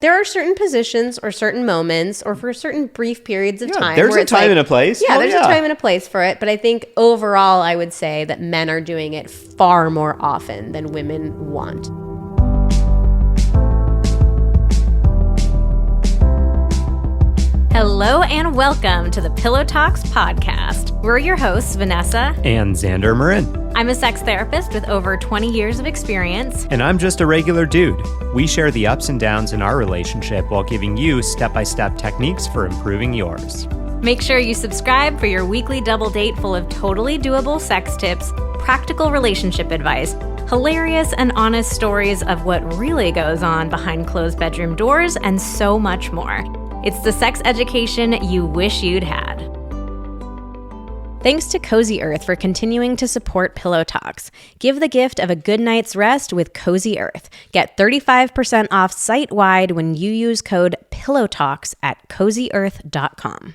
There are certain positions or certain moments or for certain brief periods of time. There's a time and a place. Yeah, there's a time and a place for it. But I think overall, I would say that men are doing it far more often than women want. Hello and welcome to the Pillow Talks podcast. We're your hosts, Vanessa and Xander Marin. I'm a sex therapist with over 20 years of experience. And I'm just a regular dude. We share the ups and downs in our relationship while giving you step-by-step techniques for improving yours. Make sure you subscribe for your weekly double date full of totally doable sex tips, practical relationship advice, hilarious and honest stories of what really goes on behind closed bedroom doors, and so much more. It's the sex education you wish you'd had. Thanks to Cozy Earth for continuing to support Pillow Talks. Give the gift of a good night's rest with Cozy Earth. Get 35% off site-wide when you use code PILLOWTALKS at CozyEarth.com.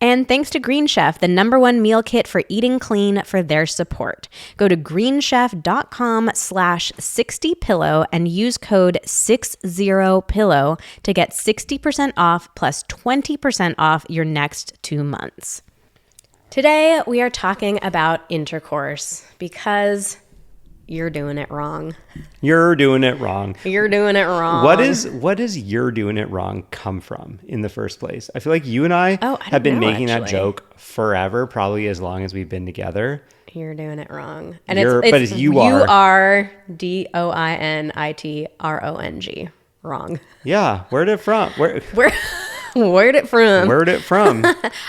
And thanks to Green Chef, the #1 meal kit for eating clean, for their support. Go to greenchef.com/60pillow and use code 60pillow to get 60% off plus 20% off your next 2 months. Today, we are talking about intercourse because you're doing it wrong. You're doing it wrong. You're doing it wrong. What does "you're doing it wrong" come from in the first place? I feel like you and I have been making that joke forever, probably as long as we've been together. You're doing it wrong. And but you are DOINITRONG. Wrong. Yeah. Where'd it from? Where'd it from?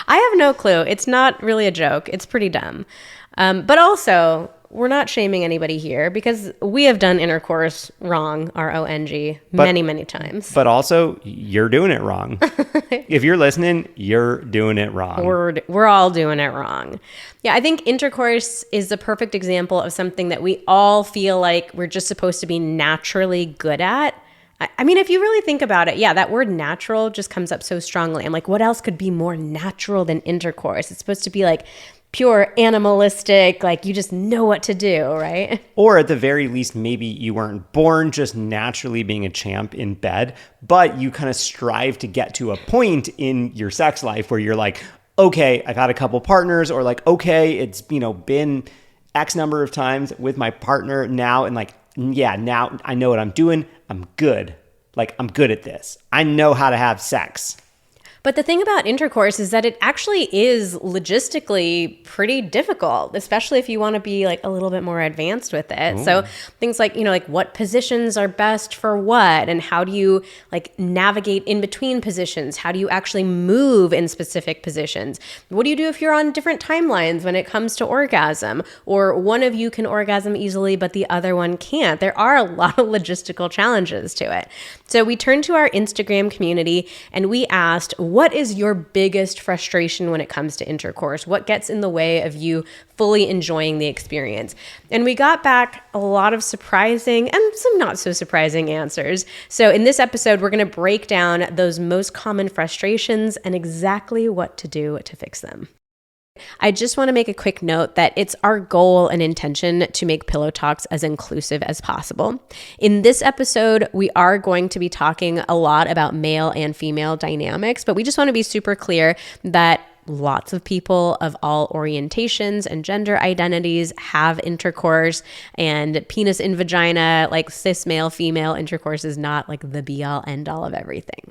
I have no clue. It's not really a joke. It's pretty dumb. But also, we're not shaming anybody here because we have done intercourse wrong, RONG, many times. But also, you're doing it wrong. If you're listening, you're doing it wrong. We're all doing it wrong. Yeah, I think intercourse is the perfect example of something that we all feel like we're just supposed to be naturally good at. I mean, if you really think about it, yeah, that word natural just comes up so strongly. I'm like, what else could be more natural than intercourse? It's supposed to be like pure animalistic, like you just know what to do, right? Or at the very least, maybe you weren't born just naturally being a champ in bed, but you kind of strive to get to a point in your sex life where you're like, okay, I've had a couple partners, or like, okay, it's, been X number of times with my partner now, and like, yeah, now I know what I'm doing. I'm good. Like, I'm good at this. I know how to have sex. But the thing about intercourse is that it actually is logistically pretty difficult, especially if you want to be like a little bit more advanced with it. Ooh. So things like, like what positions are best for what, and how do you like navigate in between positions? How do you actually move in specific positions? What do you do if you're on different timelines when it comes to orgasm, or one of you can orgasm easily, but the other one can't? There are a lot of logistical challenges to it. So we turned to our Instagram community and we asked, what is your biggest frustration when it comes to intercourse? What gets in the way of you fully enjoying the experience? And we got back a lot of surprising and some not so surprising answers. So in this episode, we're going to break down those most common frustrations and exactly what to do to fix them. I just want to make a quick note that it's our goal and intention to make Pillow Talks as inclusive as possible. In this episode, we are going to be talking a lot about male and female dynamics, but we just want to be super clear that lots of people of all orientations and gender identities have intercourse, and penis in vagina, like cis male, female intercourse is not like the be all end all of everything.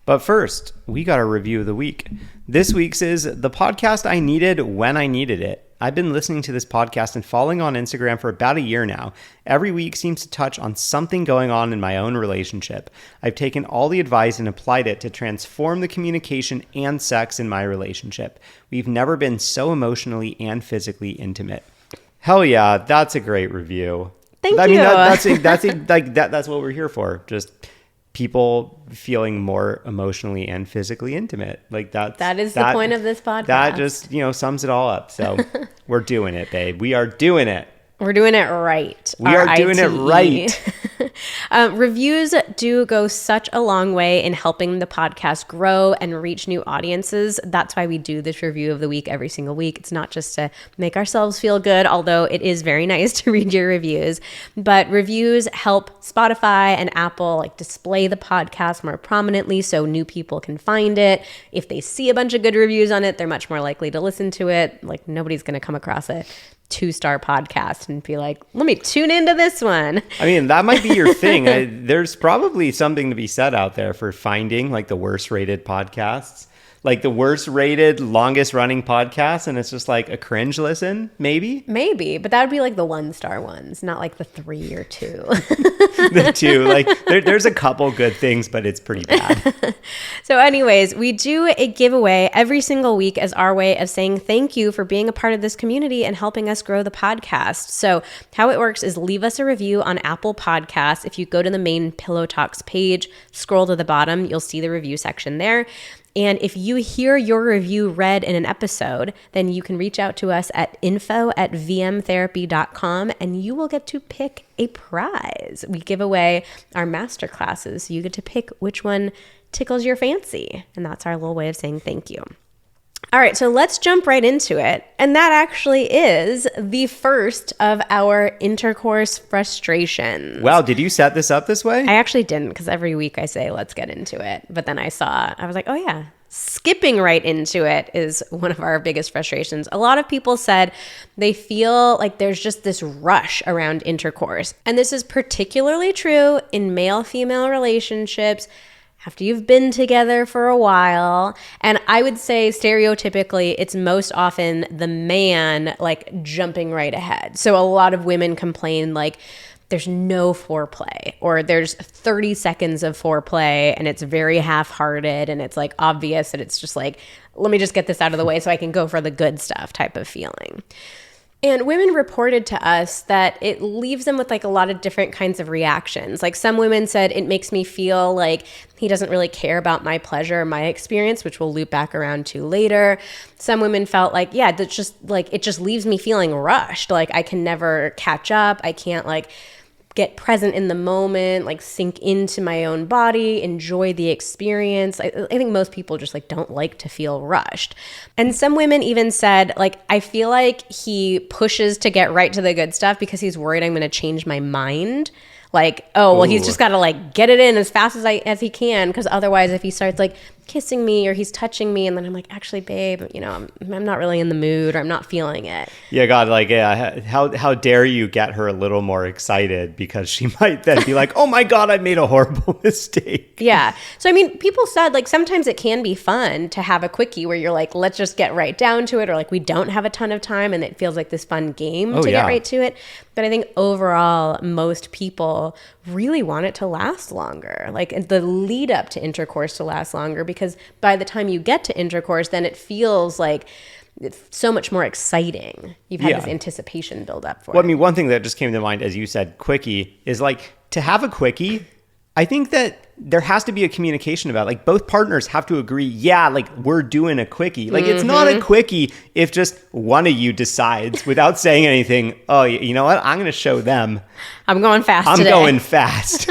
But first, we got a review of the week. This week's is the podcast I needed when I needed it. I've been listening to this podcast and following on Instagram for about a year now. Every week seems to touch on something going on in my own relationship. I've taken all the advice and applied it to transform the communication and sex in my relationship. We've never been so emotionally and physically intimate. Hell yeah, that's a great review. Thank you. I mean, that's what we're here for. Just people feeling more emotionally and physically intimate. Like that is the point of this podcast. That just, sums it all up. So we're doing it, babe. We are doing it. We're doing it right. We are doing it right. Reviews do go such a long way in helping the podcast grow and reach new audiences. That's why we do this review of the week every single week. It's not just to make ourselves feel good, although it is very nice to read your reviews, but reviews help Spotify and Apple like display the podcast more prominently so new people can find it. If they see a bunch of good reviews on it, they're much more likely to listen to it. Like nobody's going to come across a 2-star podcast and be like, let me tune into this one. I mean, that might be your thing. There's probably something to be said out there for finding like the worst rated podcasts, like the worst rated, longest running podcasts. And it's just like a cringe listen, maybe. But that would be like the 1-star ones, not like the 3 or 2. The 2, like there's a couple good things, but it's pretty bad. So anyways, we do a giveaway every single week as our way of saying thank you for being a part of this community and helping us grow the podcast. So how it works is leave us a review on Apple Podcasts. If you go to the main Pillow Talks page, scroll to the bottom, you'll see the review section there. And if you hear your review read in an episode, then you can reach out to us at info@vmtherapy.com and you will get to pick a prize. We give away our master classes, so you get to pick which one tickles your fancy. And that's our little way of saying thank you. All right, so let's jump right into it. And that actually is the first of our intercourse frustrations. Wow, did you set this up this way? I actually didn't, because every week I say, let's get into it. But then I was like, oh yeah, skipping right into it is one of our biggest frustrations. A lot of people said they feel like there's just this rush around intercourse. And this is particularly true in male-female relationships after you've been together for a while. And I would say stereotypically, it's most often the man like jumping right ahead. So a lot of women complain like there's no foreplay, or there's 30 seconds of foreplay and it's very half-hearted and it's like obvious that it's just like, let me just get this out of the way so I can go for the good stuff type of feeling. And women reported to us that it leaves them with like a lot of different kinds of reactions. Like some women said, it makes me feel like he doesn't really care about my pleasure or my experience, which we'll loop back around to later. Some women felt like, yeah, that's just like, it just leaves me feeling rushed. Like I can never catch up. I can't like get present in the moment, like sink into my own body, enjoy the experience. I think most people just like don't like to feel rushed. And some women even said, like, I feel like he pushes to get right to the good stuff because he's worried I'm going to change my mind. Like, oh, well, he's just got to like get it in as fast as he can, because otherwise if he starts like kissing me or he's touching me and then I'm like, actually, babe, you know, I'm not really in the mood or I'm not feeling it. Yeah, God, like, yeah, how dare you get her a little more excited, because she might then be like, oh my God, I made a horrible mistake. Yeah. So, I mean, people said like sometimes it can be fun to have a quickie where you're like, let's just get right down to it, or like we don't have a ton of time and it feels like this fun game to get right to it. But I think overall, most people really want it to last longer, like the lead up to intercourse to last longer, because by the time you get to intercourse, then it feels like it's so much more exciting. You've had this anticipation build up for it. Well, I mean, one thing that just came to mind as you said quickie is like, to have a quickie, I think that there has to be a communication about it. Like both partners have to agree, yeah, like we're doing a quickie. Like it's not a quickie if just one of you decides without saying anything, oh, you know what? I'm going to show them. I'm going fast I'm today. going fast.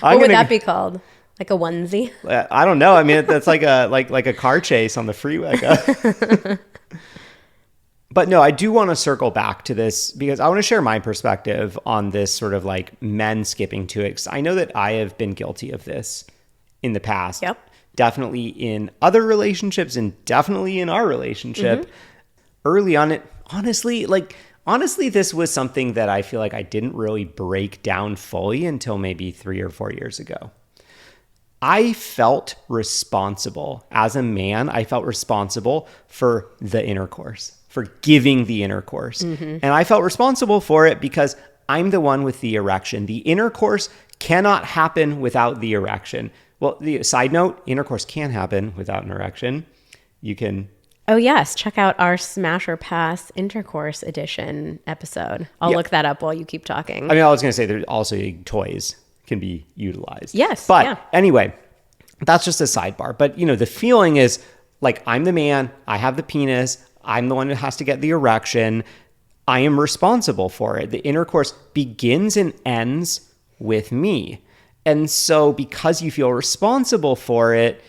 What would that be called? Like a onesie? I don't know. I mean, that's like a car chase on the freeway. But no, I do want to circle back to this because I want to share my perspective on this sort of like men skipping to it. 'Cause I know that I have been guilty of this in the past. Yep. Definitely in other relationships and definitely in our relationship. Early on it, honestly, this was something that I feel like I didn't really break down fully until maybe 3 or 4 years ago. I felt responsible as a man. I felt responsible for the intercourse, for giving the intercourse. And I felt responsible for it because I'm the one with the erection. The intercourse cannot happen without the erection. Well, the side note, intercourse can happen without an erection. You can... Oh, yes. Check out our Smash or Pass Intercourse Edition episode. I'll look that up while you keep talking. I mean, I was going to say there's also toys can be utilized. Yes. But anyway, that's just a sidebar. But, you know, the feeling is like, I'm the man, I have the penis, I'm the one who has to get the erection. I am responsible for it. The intercourse begins and ends with me. And so because you feel responsible for it,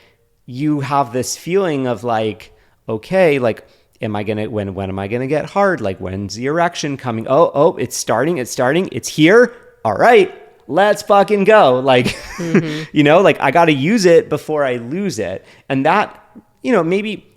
you have this feeling of like, okay, like, when am I gonna get hard? Like, when's the erection coming? Oh, it's starting, it's here. All right, let's fucking go. Like, like I gotta use it before I lose it. And that, maybe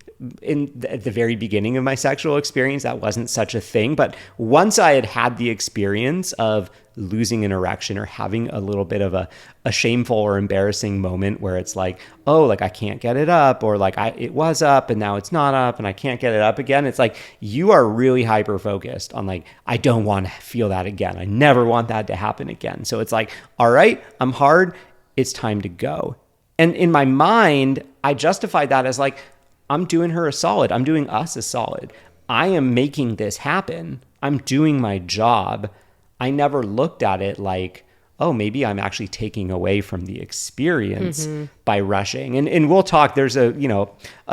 at the very beginning of my sexual experience, that wasn't such a thing. But once I had the experience of losing an erection or having a little bit of a shameful or embarrassing moment where it's like, oh, like I can't get it up, or like it was up and now it's not up and I can't get it up again. It's like, you are really hyper focused on like, I don't want to feel that again. I never want that to happen again. So it's like, all right, I'm hard. It's time to go. And in my mind, I justified that as like, I'm doing her a solid. I'm doing us a solid. I am making this happen. I'm doing my job. I never looked at it like, oh, maybe I'm actually taking away from the experience by rushing. And we'll talk, there's a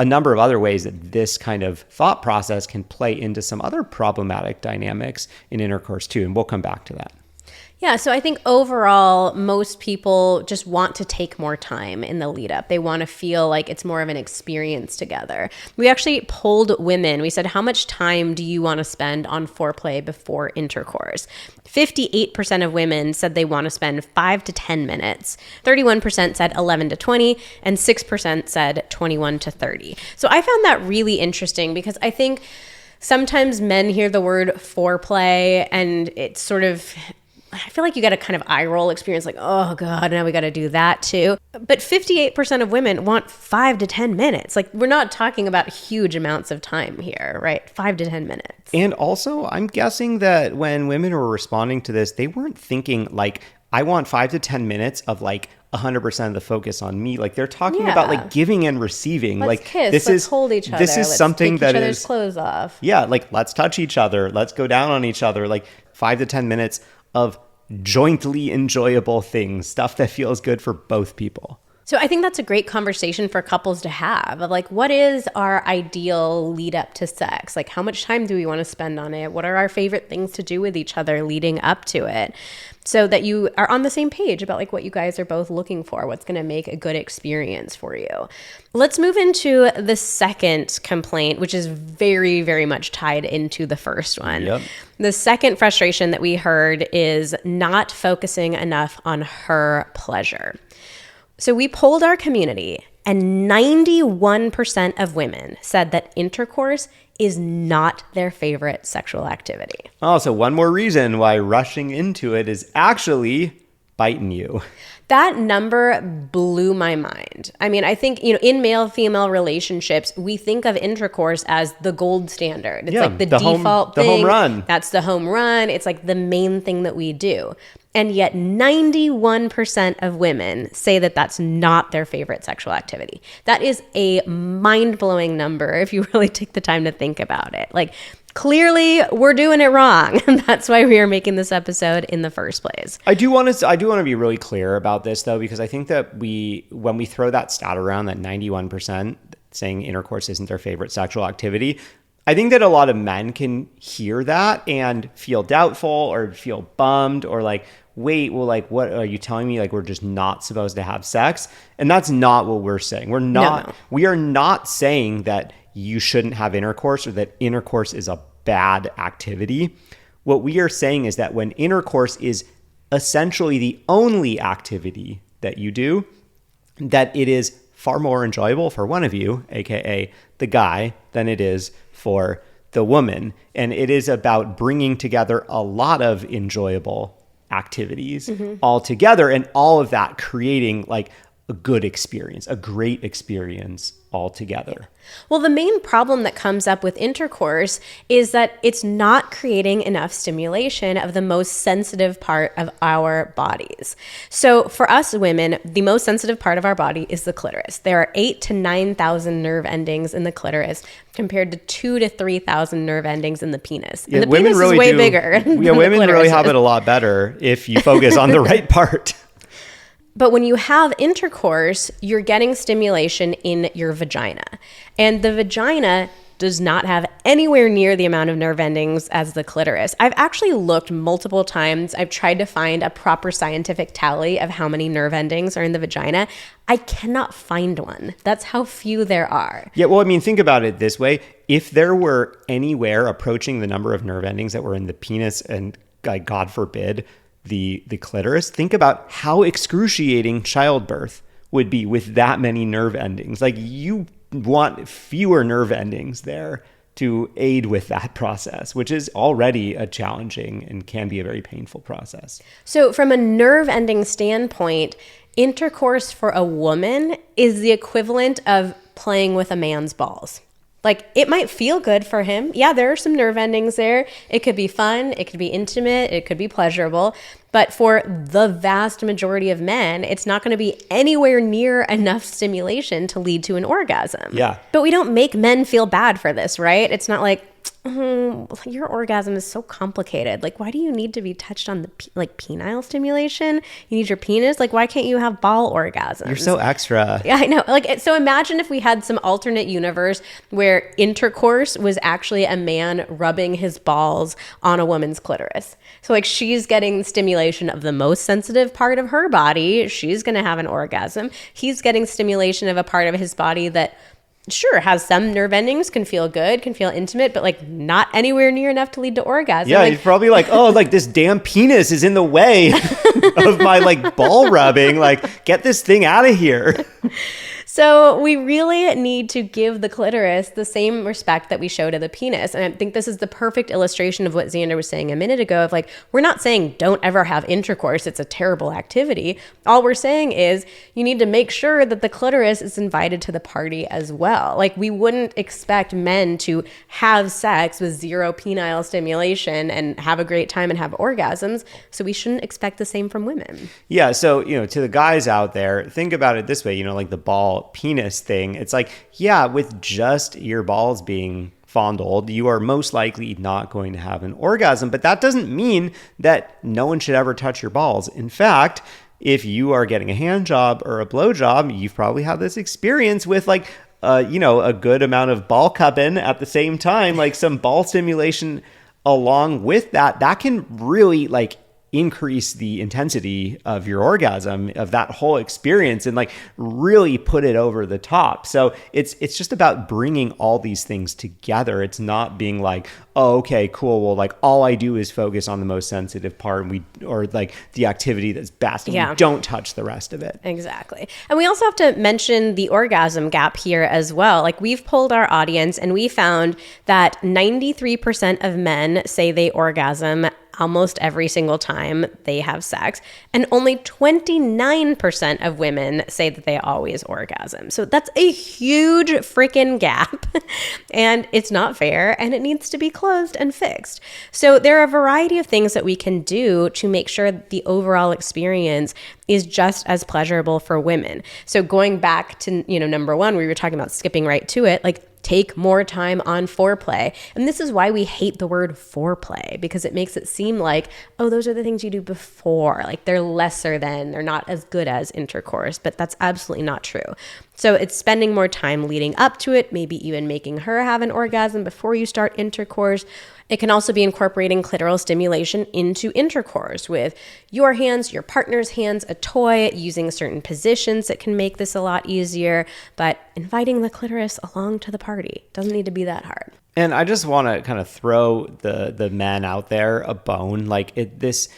number of other ways that this kind of thought process can play into some other problematic dynamics in intercourse too. And we'll come back to that. Yeah, so I think overall, most people just want to take more time in the lead up. They want to feel like it's more of an experience together. We actually polled women. We said, how much time do you want to spend on foreplay before intercourse? 58% of women said they want to spend 5 to 10 minutes. 31% said 11 to 20, and 6% said 21 to 30. So I found that really interesting because I think sometimes men hear the word foreplay and it's sort of, I feel like you get a kind of eye roll experience, like, oh God, now we got to do that too. But 58% of women want 5 to 10 minutes. Like, we're not talking about huge amounts of time here, right? 5 to 10 minutes. And also, I'm guessing that when women were responding to this, they weren't thinking like, I want 5 to 10 minutes of like 100% of the focus on me. Like, they're talking about like giving and receiving. Let's like kiss, let's hold each other. This is something that take each other's clothes off. Yeah, like let's touch each other. Let's go down on each other. Like 5 to 10 minutes of jointly enjoyable things, stuff that feels good for both people. So I think that's a great conversation for couples to have of like, what is our ideal lead up to sex? Like, how much time do we want to spend on it? What are our favorite things to do with each other leading up to it? So that you are on the same page about like what you guys are both looking for, what's going to make a good experience for you. Let's move into the second complaint, which is very, very much tied into the first one. Yep. The second frustration that we heard is not focusing enough on her pleasure. So we polled our community and 91% of women said that intercourse is not their favorite sexual activity. Oh, so one more reason why rushing into it is actually biting you. That number blew my mind. I mean, I think, in male-female relationships, we think of intercourse as the gold standard. It's like the default thing. The home run. That's the home run. It's like the main thing that we do. And yet 91% of women say that that's not their favorite sexual activity. That is a mind-blowing number if you really take the time to think about it. Like, clearly we're doing it wrong. And that's why we are making this episode in the first place. I do want to be really clear about this though, because I think that when we throw that stat around, that 91% saying intercourse isn't their favorite sexual activity, I think that a lot of men can hear that and feel doubtful or feel bummed or like, wait, well, like, what are you telling me? Like, we're just not supposed to have sex? And that's not what we're saying. We are not saying that you shouldn't have intercourse or that intercourse is a bad activity. What we are saying is that when intercourse is essentially the only activity that you do, that it is far more enjoyable for one of you, aka the guy, than it is for the woman. And it is about bringing together a lot of enjoyable activities all together, and all of that creating like a good experience, a great experience all together. Well, the main problem that comes up with intercourse is that it's not creating enough stimulation of the most sensitive part of our bodies. So for us women, the most sensitive part of our body is the clitoris. There are 8,000 to 9,000 nerve endings in the clitoris compared to 2,000 to 3,000 nerve endings in the penis. And the penis is way bigger. Yeah, women really have it a lot better if you focus on the right part. But when you have intercourse, you're getting stimulation in your vagina. And the vagina does not have anywhere near the amount of nerve endings as the clitoris. I've actually looked multiple times. I've tried to find a proper scientific tally of how many nerve endings are in the vagina. I cannot find one. That's how few there are. Yeah, well, I mean, think about it this way. If there were anywhere approaching the number of nerve endings that were in the penis and, like, God forbid, the clitoris, think about how excruciating childbirth would be with that many nerve endings. Like, you want fewer nerve endings there to aid with that process, which is already a challenging and can be a very painful process. So from a nerve ending standpoint, intercourse for a woman is the equivalent of playing with a man's balls. Like, it might feel good for him. Yeah, there are some nerve endings there. It could be fun. It could be intimate. It could be pleasurable. But for the vast majority of men, it's not going to be anywhere near enough stimulation to lead to an orgasm. Yeah. But we don't make men feel bad for this, right? It's not like, your orgasm is so complicated. Like, why do you need to be touched on the penile stimulation? You need your penis. Like, why can't you have ball orgasms? You're so extra. Yeah, I know. Like, so imagine if we had some alternate universe where intercourse was actually a man rubbing his balls on a woman's clitoris. So, like, she's getting stimulation of the most sensitive part of her body. She's going to have an orgasm. He's getting stimulation of a part of his body that sure has some nerve endings, can feel good, can feel intimate, but like not anywhere near enough to lead to orgasm. Yeah, like, he's probably like, oh, like this damn penis is in the way of my like ball rubbing. Like, get this thing out of here. So we really need to give the clitoris the same respect that we show to the penis. And I think this is the perfect illustration of what Xander was saying a minute ago of like, we're not saying don't ever have intercourse. It's a terrible activity. All we're saying is you need to make sure that the clitoris is invited to the party as well. Like, we wouldn't expect men to have sex with zero penile stimulation and have a great time and have orgasms. So we shouldn't expect the same from women. Yeah. So, to the guys out there, think about it this way, like the ball penis thing. It's like, yeah, with just your balls being fondled, you are most likely not going to have an orgasm, but that doesn't mean that no one should ever touch your balls. In fact, if you are getting a hand job or a blow job, you've probably had this experience with like, a good amount of ball cupping at the same time, like some ball stimulation along with that can really like increase the intensity of your orgasm, of that whole experience, and like really put it over the top. So it's just about bringing all these things together. It's not being like, oh, okay, cool. Well, like all I do is focus on the most sensitive part, or like the activity that's best, and we don't touch the rest of it. Exactly. And we also have to mention the orgasm gap here as well. Like, we've polled our audience and we found that 93% of men say they orgasm almost every single time they have sex, and only 29% of women say that they always orgasm. So that's a huge freaking gap, and it's not fair, and it needs to be closed and fixed. So there are a variety of things that we can do to make sure that the overall experience is just as pleasurable for women. So going back to, number one, we were talking about skipping right to it, like, take more time on foreplay. And this is why we hate the word foreplay, because it makes it seem like, oh, those are the things you do before. Like, they're lesser than, they're not as good as intercourse, but that's absolutely not true. So it's spending more time leading up to it, maybe even making her have an orgasm before you start intercourse. It can also be incorporating clitoral stimulation into intercourse with your hands, your partner's hands, a toy, using certain positions that can make this a lot easier, but inviting the clitoris along to the party doesn't need to be that hard. And I just want to kind of throw the men out there a bone. Like, this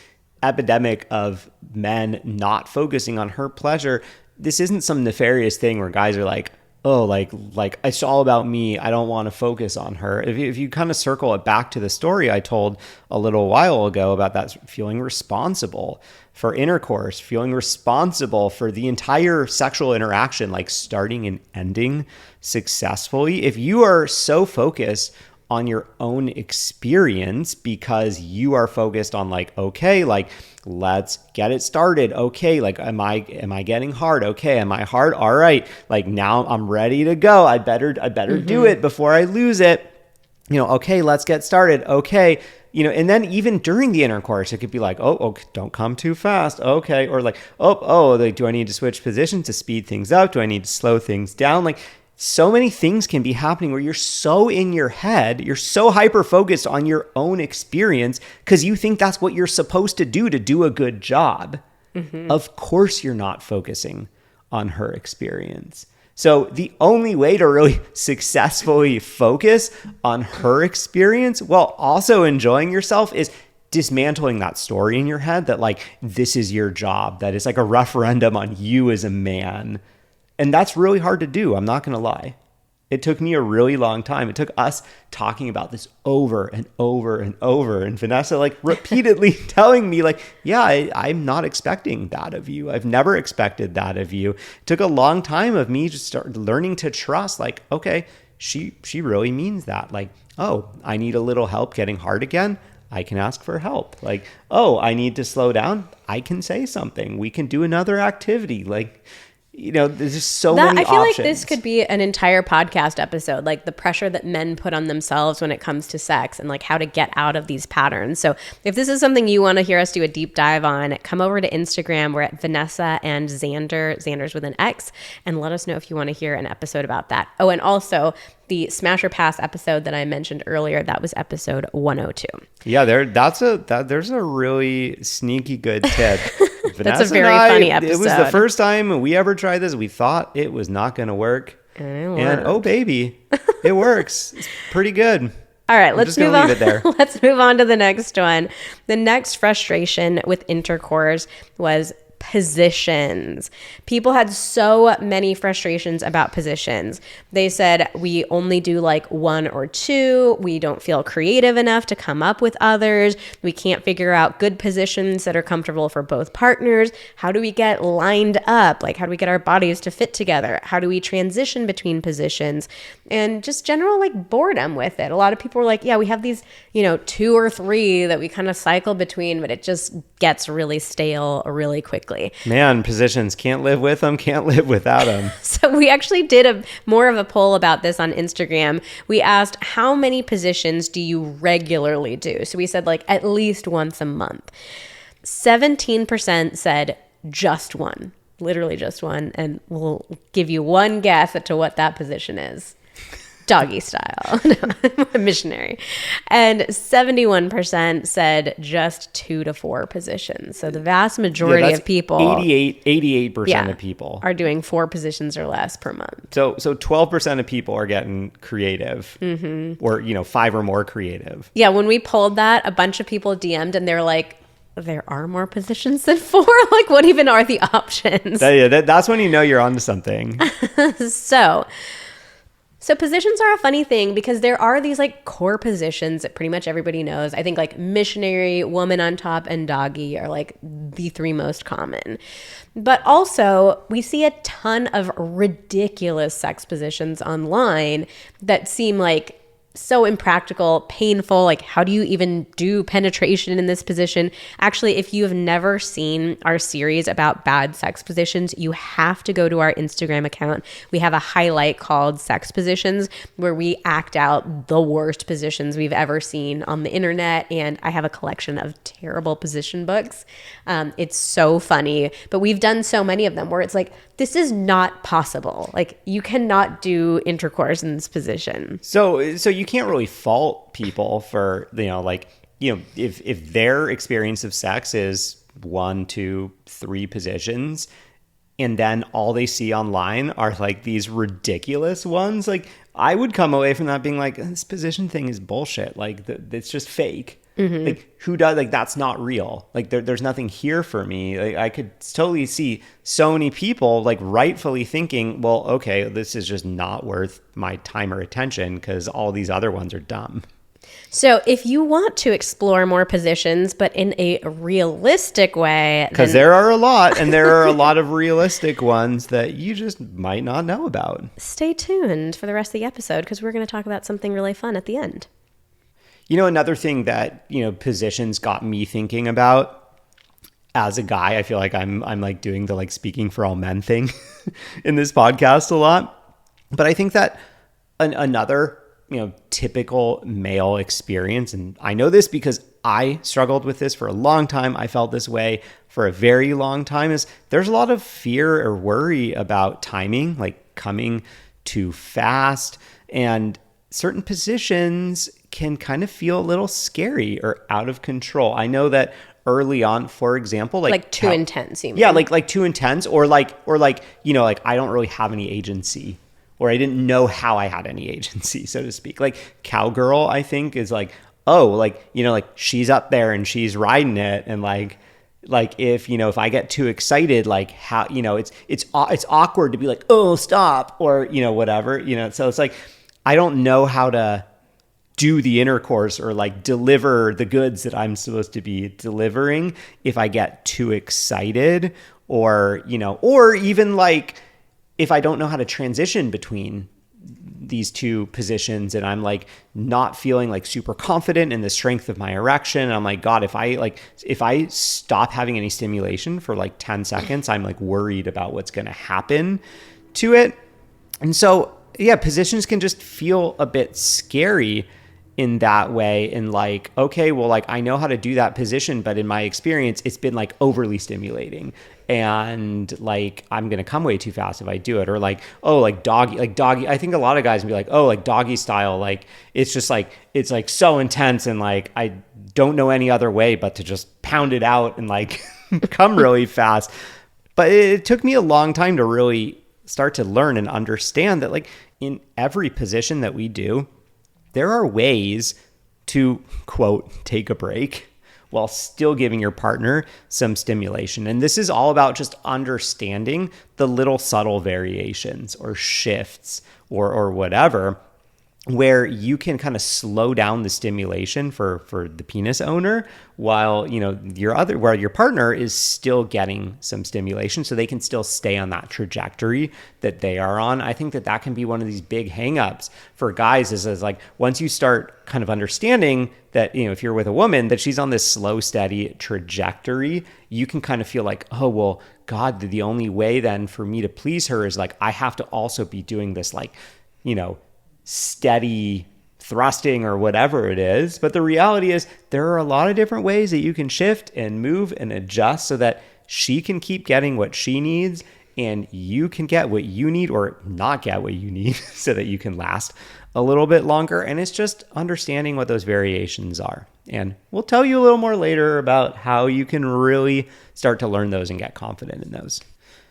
epidemic of men not focusing on her pleasure, this isn't some nefarious thing where guys are like, oh, like it's all about me, I don't want to focus on her. If you kind of circle it back to the story I told a little while ago about that feeling responsible for intercourse, feeling responsible for the entire sexual interaction, like starting and ending successfully. If you are so focused on your own experience because you are focused on like, okay, like, let's get it started. Okay, like, am I getting hard? Okay, am I hard? All right, like, now I'm ready to go. I better do it before I lose it. Okay, let's get started. Okay, and then even during the intercourse, it could be like, oh, don't come too fast. Okay, or like, like, do I need to switch positions to speed things up? Do I need to slow things down? Like, so many things can be happening where you're so in your head, you're so hyper-focused on your own experience because you think that's what you're supposed to do a good job. Of course you're not focusing on her experience. So the only way to really successfully focus on her experience while also enjoying yourself is dismantling that story in your head that like, this is your job, that is like a referendum on you as a man. And that's really hard to do. I'm not going to lie. It took me a really long time. It took us talking about this over and over and over. And Vanessa like repeatedly telling me like, yeah, I'm not expecting that of you. I've never expected that of you. It took a long time of me just start learning to trust like, okay, she really means that. Like, oh, I need a little help getting hard again. I can ask for help. Like, oh, I need to slow down. I can say something. We can do another activity. Like, you know, there's just so many options. I feel like this could be an entire podcast episode, like the pressure that men put on themselves when it comes to sex and like how to get out of these patterns. So if this is something you want to hear us do a deep dive on, come over to Instagram. We're at Vanessa and Xander, Xander's with an X, and let us know if you want to hear an episode about that. Oh, and also the Smash or Pass episode that I mentioned earlier, that was episode 102. Yeah, there's a really sneaky good tip. That's a very funny episode. It was the first time we ever tried this. We thought it was not going to work. And oh, baby, it works. It's pretty good. All right, let's move on. Leave it there. Let's move on to the next one. The next frustration with intercourse was positions. People had so many frustrations about positions. They said, we only do like one or two. We don't feel creative enough to come up with others. We can't figure out good positions that are comfortable for both partners. How do we get lined up? Like, how do we get our bodies to fit together? How do we transition between positions? And just general like boredom with it. A lot of people were like, yeah, we have these, two or three that we kind of cycle between, but it just gets really stale really quickly. Man, positions, can't live with them, can't live without them. So we actually did more of a poll about this on Instagram. We asked, how many positions do you regularly do? So we said like at least once a month. 17% said just one, literally just one. And we'll give you one guess as to what that position is. Doggy style, missionary. And 71% said just 2 to 4 positions. So the vast majority of people, 88% of people are doing 4 positions or less per month. So 12% of people are getting creative, or 5 or more creative. Yeah, when we polled that, a bunch of people DM'd and they're like, there are more positions than 4? Like, what even are the options? That's when you know you're onto something. So positions are a funny thing because there are these like core positions that pretty much everybody knows. I think like missionary, woman on top, and doggy are like the 3 most common. But also we see a ton of ridiculous sex positions online that seem like so impractical, painful. Like, how do you even do penetration in this position? Actually, if you have never seen our series about bad sex positions, you have to go to our Instagram account. We have a highlight called Sex Positions where we act out the worst positions we've ever seen on the internet. And I have a collection of terrible position books. It's so funny, but we've done so many of them where it's like, this is not possible. Like, you cannot do intercourse in this position. So you can't really fault people for, if their experience of sex is 1, 2, 3 positions, and then all they see online are like these ridiculous ones. Like, I would come away from that being like, this position thing is bullshit. Like, it's just fake. Mm-hmm. Like, who does, like, that's not real. Like, there's nothing here for me. Like, I could totally see so many people like rightfully thinking, well, okay, this is just not worth my time or attention because all these other ones are dumb. So if you want to explore more positions, but in a realistic way, because there are a lot, and there are a lot of realistic ones that you just might not know about. Stay tuned for the rest of the episode because we're going to talk about something really fun at the end. Another thing that, positions got me thinking about as a guy, I feel like I'm like doing the like speaking for all men thing in this podcast a lot. But I think that another, typical male experience, and I know this because I struggled with this for a long time. I felt this way for a very long time, is there's a lot of fear or worry about timing, like coming too fast. And certain positions can kind of feel a little scary or out of control. I know that early on, for example, like too intense. You mean? Yeah, like too intense, or like like I don't really have any agency, or I didn't know how I had any agency, so to speak. Like cowgirl, I think is like, oh, like like she's up there and she's riding it, and like if if I get too excited, like how it's awkward to be like, oh, stop, or whatever, so it's like I don't know how to do the intercourse or like deliver the goods that I'm supposed to be delivering if I get too excited, or or even like if I don't know how to transition between these two positions, and I'm like not feeling like super confident in the strength of my erection. And I'm like, God, if I stop having any stimulation for like 10 seconds, I'm like worried about what's going to happen to it. And so, yeah, positions can just feel a bit scary in that way. And like, okay, well, like I know how to do that position, but in my experience, it's been like overly stimulating, and like I'm gonna come way too fast if I do it. Or like, oh, like doggy. I think a lot of guys can be like, oh, like doggy style, like it's just like it's like so intense, and like I don't know any other way but to just pound it out and like come really fast. But it took me a long time to really start to learn and understand that like in every position that we do, there are ways to, quote, take a break while still giving your partner some stimulation. And this is all about just understanding the little subtle variations or shifts or whatever, where you can kind of slow down the stimulation for the penis owner while your partner is still getting some stimulation, so they can still stay on that trajectory that they are on. I think that can be one of these big hangups for guys is like once you start kind of understanding that if you're with a woman that she's on this slow steady trajectory, you can kind of feel like, oh well, God, the only way then for me to please her is like I have to also be doing this like steady thrusting or whatever it is. But the reality is there are a lot of different ways that you can shift and move and adjust so that she can keep getting what she needs and you can get what you need or not get what you need so that you can last a little bit longer. And it's just understanding what those variations are. And we'll tell you a little more later about how you can really start to learn those and get confident in those.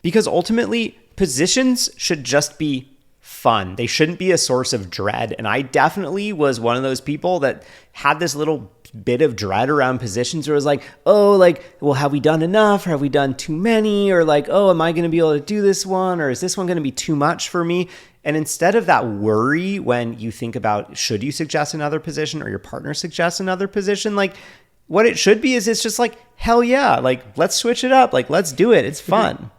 Because ultimately, positions should just be fun. They shouldn't be a source of dread. And I definitely was one of those people that had this little bit of dread around positions where it was like, oh, like, well, have we done enough? Or have we done too many? Or like, oh, am I going to be able to do this one? Or is this one going to be too much for me? And instead of that worry when you think about, should you suggest another position or your partner suggests another position, like what it should be is it's just like, hell yeah, like let's switch it up. Like, let's do it. It's fun.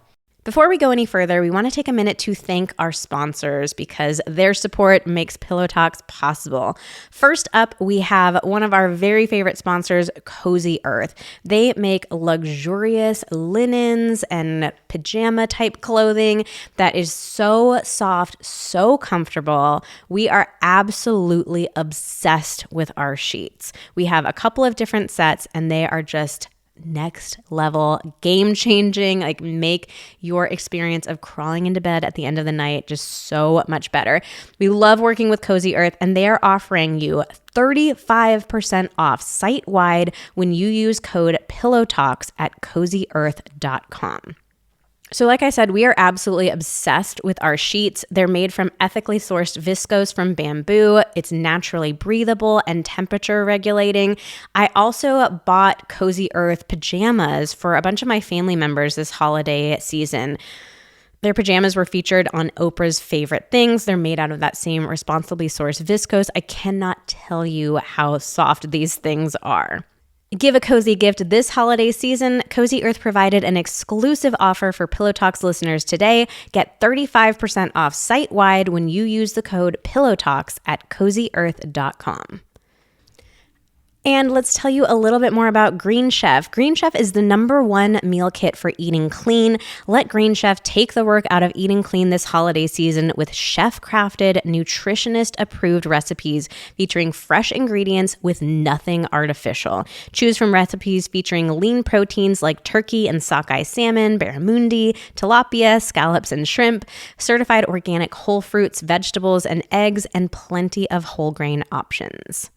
Before we go any further, we want to take a minute to thank our sponsors because their support makes Pillow Talks possible. First up, we have one of our very favorite sponsors, Cozy Earth. They make luxurious linens and pajama type clothing that is so soft, so comfortable. We are absolutely obsessed with our sheets. We have a couple of different sets and they are just next level, game changing, like make your experience of crawling into bed at the end of the night just so much better. We love working with Cozy Earth and they are offering you 35% off site-wide when you use code PillowTalks at CozyEarth.com. So like I said, we are absolutely obsessed with our sheets. They're made from ethically sourced viscose from bamboo. It's naturally breathable and temperature regulating. I also bought Cozy Earth pajamas for a bunch of my family members this holiday season. Their pajamas were featured on Oprah's Favorite Things. They're made out of that same responsibly sourced viscose. I cannot tell you how soft these things are. Give a cozy gift this holiday season. Cozy Earth provided an exclusive offer for Pillow Talks listeners today. Get 35% off site-wide when you use the code PillowTalks at CozyEarth.com. And let's tell you a little bit more about Green Chef. Green Chef is the #1 meal kit for eating clean. Let Green Chef take the work out of eating clean this holiday season with chef-crafted, nutritionist-approved recipes featuring fresh ingredients with nothing artificial. Choose from recipes featuring lean proteins like turkey and sockeye salmon, barramundi, tilapia, scallops, and shrimp, certified organic whole fruits, vegetables, and eggs, and plenty of whole grain options.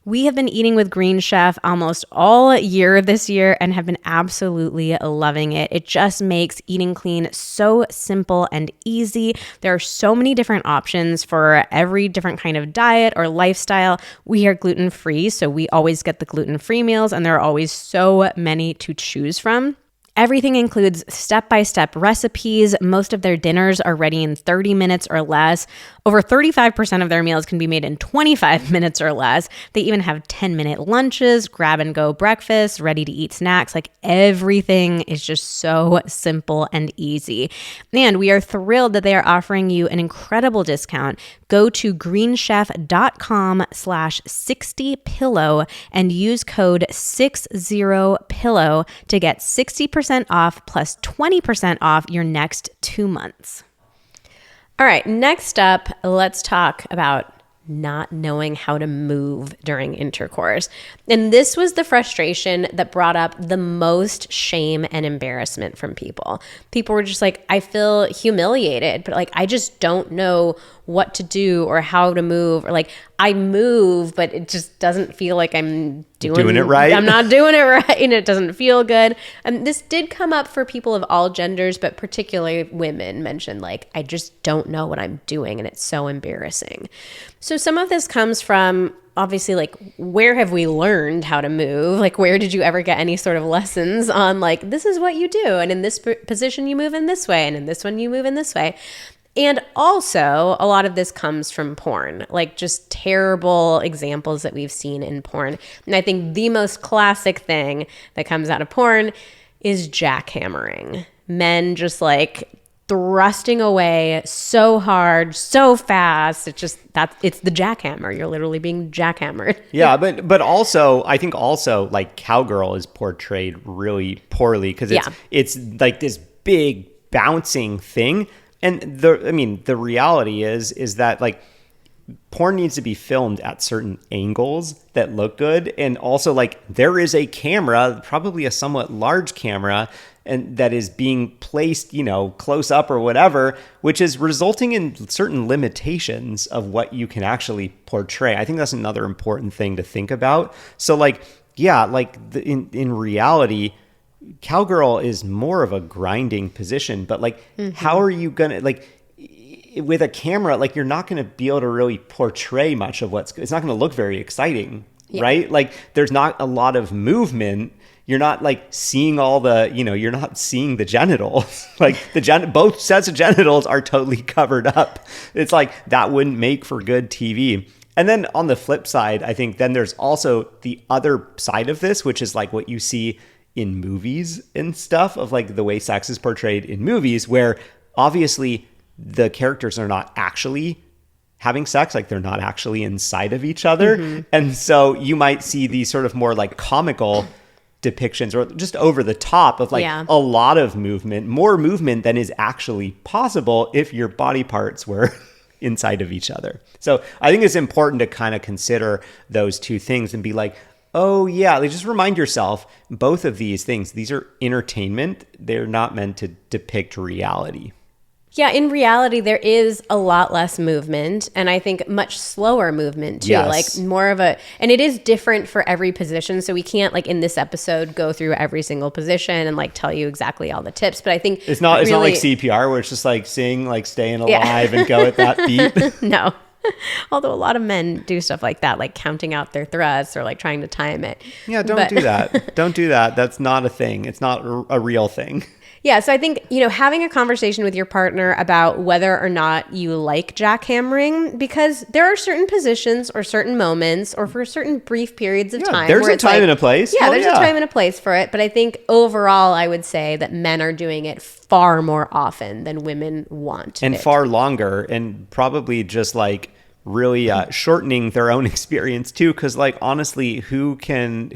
We have been eating with Green Chef almost all year this year and have been absolutely loving it. It just makes eating clean so simple and easy. There are so many different options for every different kind of diet or lifestyle. We are gluten-free, so we always get the gluten-free meals, and there are always so many to choose from. Everything includes step-by-step recipes. Most of their dinners are ready in 30 minutes or less. Over 35% of their meals can be made in 25 minutes or less. They even have 10-minute lunches, grab-and-go breakfasts, ready-to-eat snacks. Like, everything is just so simple and easy. And we are thrilled that they are offering you an incredible discount. Go to greenchef.com/60pillow and use code 60pillow to get 60% off plus 20% off your next 2 months. All right, next up, let's talk about not knowing how to move during intercourse. And this was the frustration that brought up the most shame and embarrassment from people. People were just like, I feel humiliated, but like, I just don't know what to do or how to move, or like, I move, but it just doesn't feel like I'm doing it right. I'm not doing it right, and it doesn't feel good. And this did come up for people of all genders, but particularly women mentioned like, I just don't know what I'm doing, and it's so embarrassing. So some of this comes from obviously like, where have we learned how to move? Like, where did you ever get any sort of lessons on like, this is what you do, and in this position you move in this way, and in this one you move in this way. And also, a lot of this comes from porn, like just terrible examples that we've seen in porn. And I think the most classic thing that comes out of porn is jackhammering. Men just like thrusting away so hard, so fast. It's the jackhammer. You're literally being jackhammered. Yeah, but also, I think also like cowgirl is portrayed really poorly because it's like this big bouncing thing. And the reality is that like porn needs to be filmed at certain angles that look good. And also like there is a camera, probably a somewhat large camera, and that is being placed, close up or whatever, which is resulting in certain limitations of what you can actually portray. I think that's another important thing to think about. So like, yeah, like in reality, cowgirl is more of a grinding position, but like, how are you gonna like with a camera? Like, you're not gonna be able to really portray much of it's not gonna look very exciting, right? Like, there's not a lot of movement. You're not like seeing all the, you're not seeing the genitals. Like both sets of genitals are totally covered up. It's like that wouldn't make for good TV. And then on the flip side, I think then there's also the other side of this, which is like what you see in movies and stuff, of like the way sex is portrayed in movies, where obviously the characters are not actually having sex, like they're not actually inside of each other. And so you might see these sort of more like comical depictions or just over the top of like a lot of movement, more movement than is actually possible if your body parts were inside of each other. So I think it's important to kind of consider those two things and be like, oh yeah, like just remind yourself, both of these things, these are entertainment. They're not meant to depict reality. Yeah, in reality, there is a lot less movement, and I think much slower movement too. Yes. Like more of and it is different for every position. So we can't like in this episode go through every single position and like tell you exactly all the tips. But I think it's not like CPR where it's just like sing, like staying alive and go at that beat. No. Although a lot of men do stuff like that, like counting out their thrusts or like trying to time it. Yeah, don't do that. Don't do that. That's not a thing. It's not a real thing. Yeah, so I think, having a conversation with your partner about whether or not you like jackhammering, because there are certain positions or certain moments or for certain brief periods of time. There's a time and a place. Yeah, there's a time and a place for it. But I think overall, I would say that men are doing it far more often than women want. And far longer, and probably just like really shortening their own experience too. Because like honestly, who can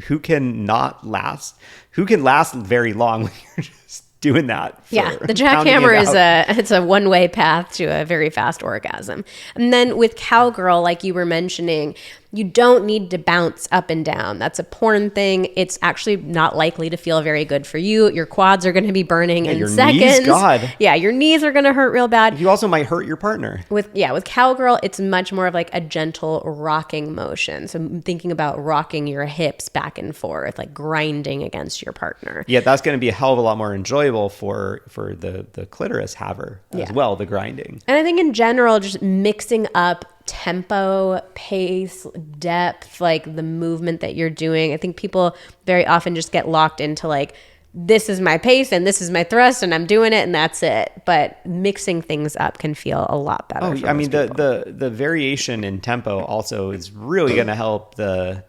last very long when you're just doing that? Yeah, the jackhammer it's a one-way path to a very fast orgasm. And then with cowgirl, like you were mentioning, you don't need to bounce up and down. That's a porn thing. It's actually not likely to feel very good for you. Your quads are going to be burning in your seconds. Knees, God. Yeah, your knees are going to hurt real bad. You also might hurt your partner. With cowgirl, it's much more of like a gentle rocking motion. So I'm thinking about rocking your hips back and forth, like grinding against your partner. Yeah, that's going to be a hell of a lot more enjoyable for the clitoris haver as well, the grinding. And I think in general, just mixing up tempo, pace, depth, like the movement that you're doing. I think people very often just get locked into like, this is my pace and this is my thrust and I'm doing it and that's it. But mixing things up can feel a lot better. I mean, the variation in tempo also is really going to help the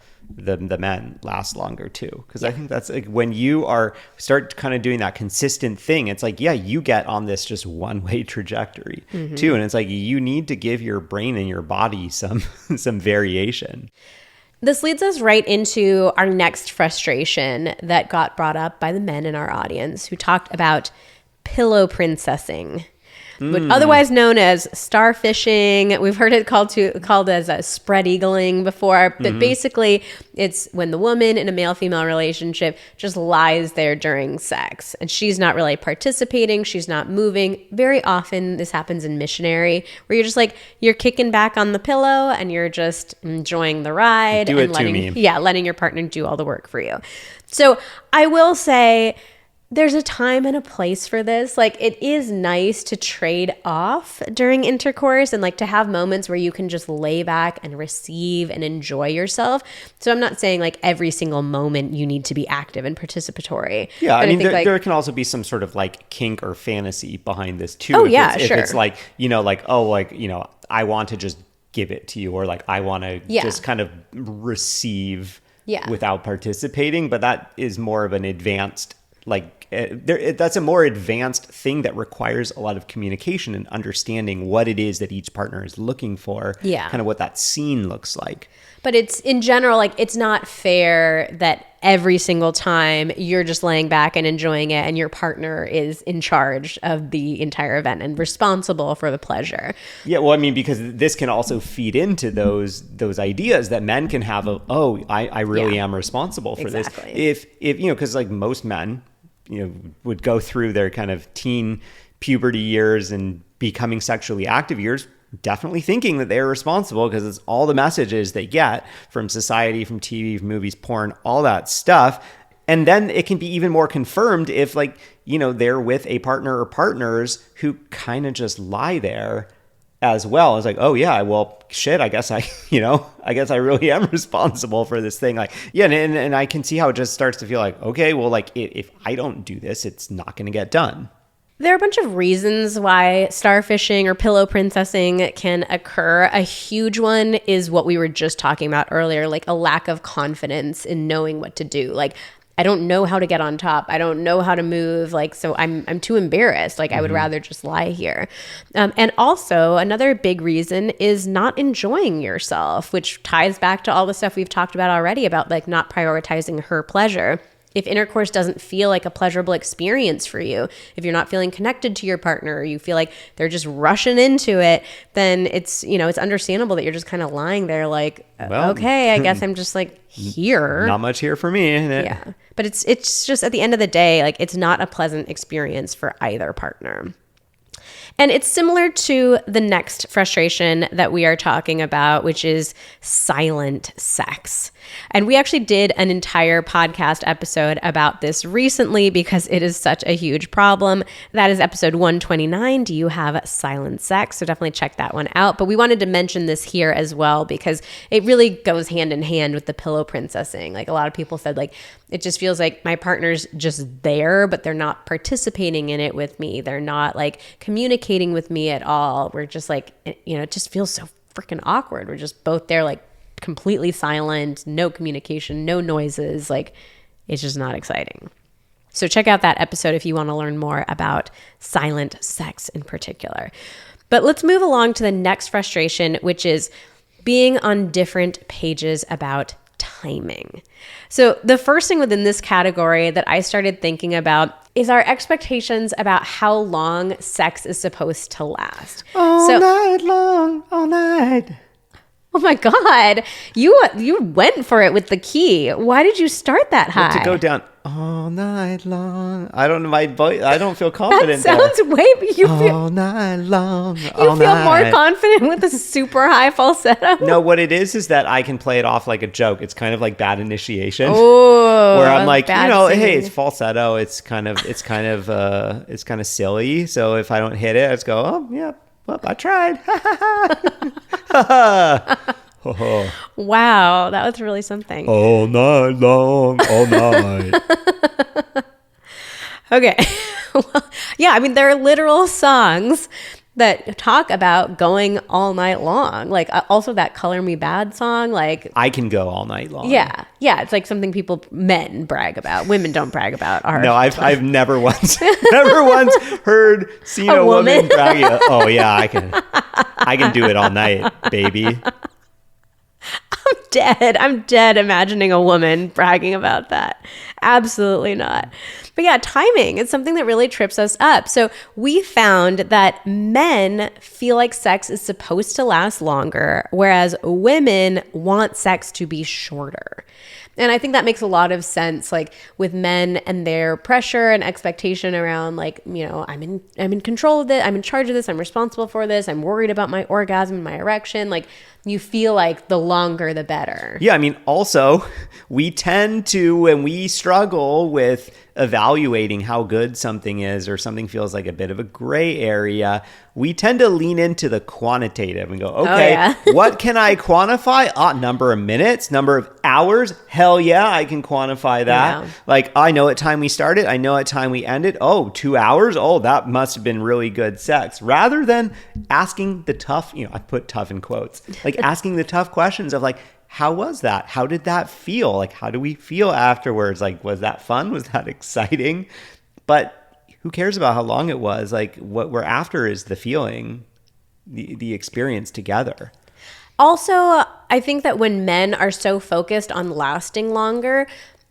men last longer too, because I think that's like when you start kind of doing that consistent thing, it's like, yeah, you get on this just one-way trajectory too, and it's like you need to give your brain and your body some variation. This leads us right into our next frustration that got brought up by the men in our audience who talked about pillow princessing. Otherwise known as starfishing. We've heard it called as a spread eagling before, but basically it's when the woman in a male-female relationship just lies there during sex and she's not really participating, she's not moving. Very often this happens in missionary, where you're just like, you're kicking back on the pillow and you're just enjoying the ride letting your partner do all the work for you. So I will say, there's a time and a place for this. Like, it is nice to trade off during intercourse and like to have moments where you can just lay back and receive and enjoy yourself. So I'm not saying like every single moment you need to be active and participatory. Yeah, I mean, there can also be some sort of like kink or fantasy behind this too. If it's like, I want to just give it to you, or like I want to just kind of receive without participating. But that is more of an advanced that's a more advanced thing that requires a lot of communication and understanding what it is that each partner is looking for, kind of what that scene looks like. But it's in general, like, it's not fair that every single time you're just laying back and enjoying it and your partner is in charge of the entire event and responsible for the pleasure. Yeah, well, I mean, because this can also feed into those ideas that men can have of, I really am responsible for this. If because like most men, would go through their kind of teen puberty years and becoming sexually active years, definitely thinking that they're responsible because it's all the messages they get from society, from TV, from movies, porn, all that stuff. And then it can be even more confirmed if they're with a partner or partners who kind of just lie there as well. It's like, oh yeah, well shit, I guess I really am responsible for this thing. Like, yeah. And I can see how it just starts to feel like, okay, well, like if I don't do this, it's not going to get done. There are a bunch of reasons why starfishing or pillow princessing can occur. A huge one is what we were just talking about earlier, like a lack of confidence in knowing what to do. Like, I don't know how to get on top. I don't know how to move. Like, so I'm too embarrassed. Like, I would rather just lie here. And also another big reason is not enjoying yourself, which ties back to all the stuff we've talked about already about like not prioritizing her pleasure. If intercourse doesn't feel like a pleasurable experience for you, if you're not feeling connected to your partner, or you feel like they're just rushing into it, then it's understandable that you're just kind of lying there like, well, okay, I guess I'm just like here. Not much here for me. Yeah. But it's just at the end of the day, like, it's not a pleasant experience for either partner. And it's similar to the next frustration that we are talking about, which is silent sex. And we actually did an entire podcast episode about this recently because it is such a huge problem. That is episode 129. Do you have silent sex? So definitely check that one out. But we wanted to mention this here as well because it really goes hand in hand with the pillow princessing. Like, a lot of people said, like, it just feels like my partner's just there, but they're not participating in it with me. They're not like communicating with me at all. We're just like, it just feels so freaking awkward. We're just both there, like, completely silent, no communication, no noises. Like, it's just not exciting. So check out that episode if you want to learn more about silent sex in particular. But let's move along to the next frustration, which is being on different pages about timing. So the first thing within this category that I started thinking about is our expectations about how long sex is supposed to last. All night long, all night. Oh my God, you went for it with the key. Why did you start that high? To go down all night long. I don't know my voice. I don't feel confident. That sounds way. All night long. You feel more confident with a super high falsetto. No, what it is that I can play it off like a joke. It's kind of like bad initiation. Oh, where I'm like, singing. hey, it's falsetto. It's kind of silly. So if I don't hit it, I just go, oh yeah. Well, I tried. Wow, that was really something. All night long, all night. Okay. Well, yeah, I mean, there are literal songs that talk about going all night long. Like also that Color Me Bad song, like I can go all night long. Yeah. It's like something men brag about. Women don't brag about. No, I've never once seen a woman bragging. Oh yeah, I can do it all night, baby. I'm dead imagining a woman bragging about that. Absolutely not. But yeah, timing is something that really trips us up. So we found that men feel like sex is supposed to last longer, whereas women want sex to be shorter. And I think that makes a lot of sense, like with men and their pressure and expectation around like, I'm in control of this, I'm in charge of this, I'm responsible for this, I'm worried about my orgasm, my erection. Like you feel like the longer the better. Yeah, I mean, also we tend to, when we struggle with evaluating how good something is or something feels like a bit of a gray area, we tend to lean into the quantitative and go, okay, what can I quantify? Number of minutes, number of hours. Hell yeah, I can quantify that. Yeah. Like I know what time we started. I know what time we ended. 2 hours. Oh, that must have been really good sex. Rather than asking the tough, I put tough in quotes, like asking the tough questions of like, how was that? How did that feel? Like, how do we feel afterwards? Like, was that fun? Was that exciting? But who cares about how long it was? Like, what we're after is the feeling, the experience together. Also, I think that when men are so focused on lasting longer,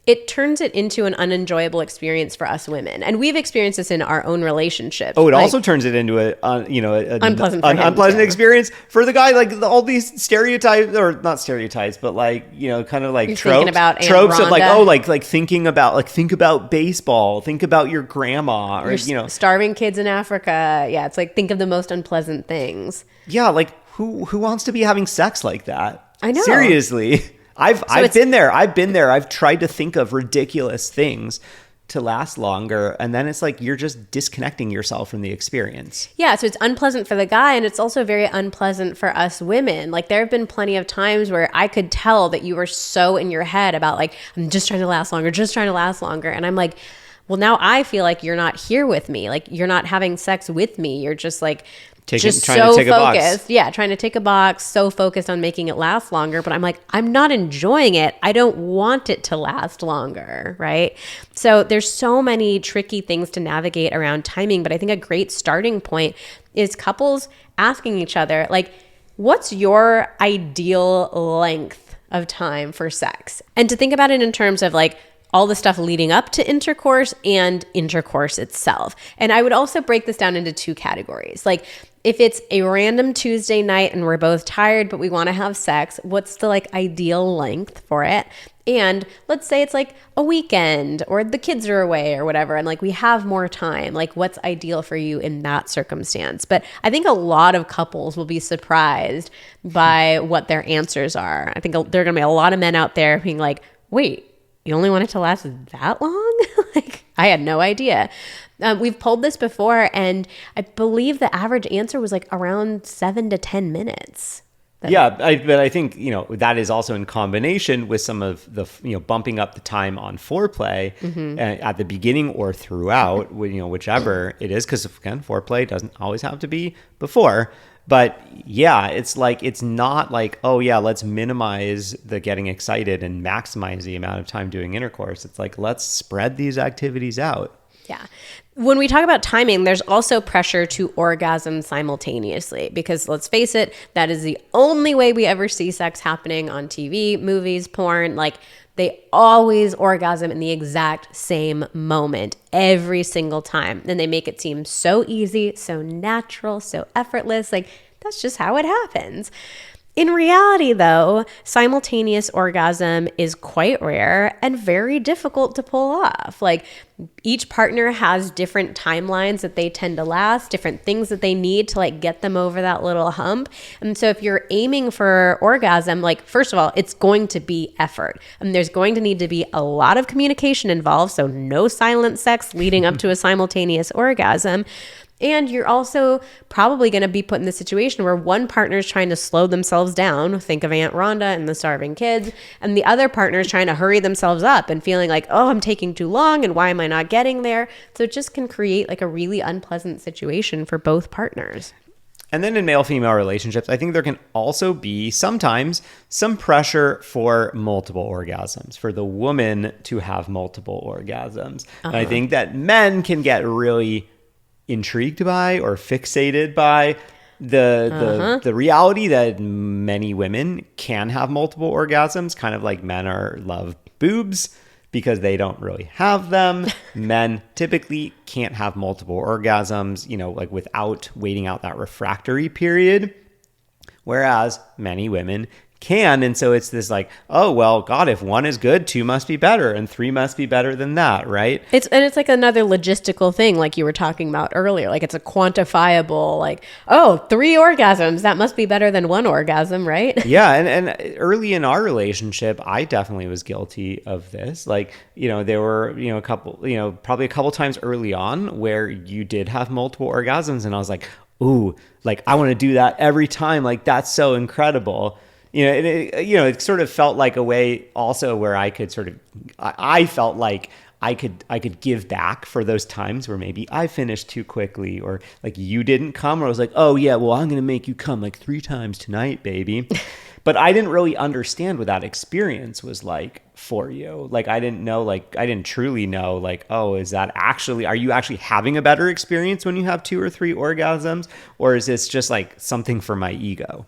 it turns it into an unenjoyable experience for us women. And we've experienced this in our own relationships. Oh, it also turns it into an unpleasant experience for the guy. Like all these stereotypes, or not stereotypes, but like, kind of like tropes of like, think about baseball, think about your grandma, or, starving kids in Africa. Yeah. It's like, think of the most unpleasant things. Yeah. Like who wants to be having sex like that? I know. Seriously. I've been there. I've tried to think of ridiculous things to last longer. And then it's like, you're just disconnecting yourself from the experience. Yeah. So it's unpleasant for the guy. And it's also very unpleasant for us women. Like there have been plenty of times where I could tell that you were so in your head about like, I'm just trying to last longer. And I'm like, well, now I feel like you're not here with me. Like you're not having sex with me. You're just like, trying to take focused. Trying to take a box, so focused on making it last longer. But I'm like, I'm not enjoying it. I don't want it to last longer, right? So there's so many tricky things to navigate around timing. But I think a great starting point is couples asking each other, like, what's your ideal length of time for sex? And to think about it in terms of like, all the stuff leading up to intercourse and intercourse itself. And I would also break this down into two categories. Like if it's a random Tuesday night and we're both tired, but we want to have sex, what's the like ideal length for it? And let's say it's like a weekend or the kids are away or whatever, and like we have more time, like what's ideal for you in that circumstance? But I think a lot of couples will be surprised by what their answers are. I think there are going to be a lot of men out there being like, wait, you only want it to last that long? Like, I had no idea. We've polled this before, and I believe the average answer was like around 7 to 10 minutes. But I think, that is also in combination with some of the, bumping up the time on foreplay at the beginning or throughout, whichever it is. Because again, foreplay doesn't always have to be before. But yeah, it's like, it's not like, oh yeah, let's minimize the getting excited and maximize the amount of time doing intercourse. It's like, let's spread these activities out. Yeah. When we talk about timing, there's also pressure to orgasm simultaneously because let's face it, that is the only way we ever see sex happening on TV, movies, porn. Like they always orgasm in the exact same moment every single time. And they make it seem so easy, so natural, so effortless. Like that's just how it happens. In reality, though, simultaneous orgasm is quite rare and very difficult to pull off. Like each partner has different timelines that they tend to last, different things that they need to like get them over that little hump. And so if you're aiming for orgasm, like first of all, it's going to be effort. And there's going to need to be a lot of communication involved. So no silent sex leading up to a simultaneous orgasm. And you're also probably going to be put in the situation where one partner is trying to slow themselves down. Think of Aunt Rhonda and the starving kids. And the other partner is trying to hurry themselves up and feeling like, oh, I'm taking too long and why am I not getting there? So it just can create like a really unpleasant situation for both partners. And then in male-female relationships, I think there can also be sometimes some pressure for multiple orgasms, for the woman to have multiple orgasms. And I think that men can get really intrigued by or fixated by the reality that many women can have multiple orgasms, kind of like men love boobs because they don't really have them. Men typically can't have multiple orgasms, like without waiting out that refractory period, whereas many women can. And so it's this like, oh, well, God, if one is good, two must be better and three must be better than that, right? It's like another logistical thing like you were talking about earlier. Like it's a quantifiable, like, oh, 3 orgasms, that must be better than 1 orgasm, right? Yeah. And early in our relationship, I definitely was guilty of this. Like, there were, probably a couple times early on where you did have multiple orgasms. And I was like, ooh, like I want to do that every time. Like that's so incredible. It sort of felt like a way also where I could I felt like I could give back for those times where maybe I finished too quickly or like you didn't come, or I was like, oh yeah, well, I'm going to make you come like 3 times tonight, baby. But I didn't really understand what that experience was like for you. Like I didn't truly know like, oh, are you actually having a better experience when you have 2 or 3 orgasms? Or is this just like something for my ego?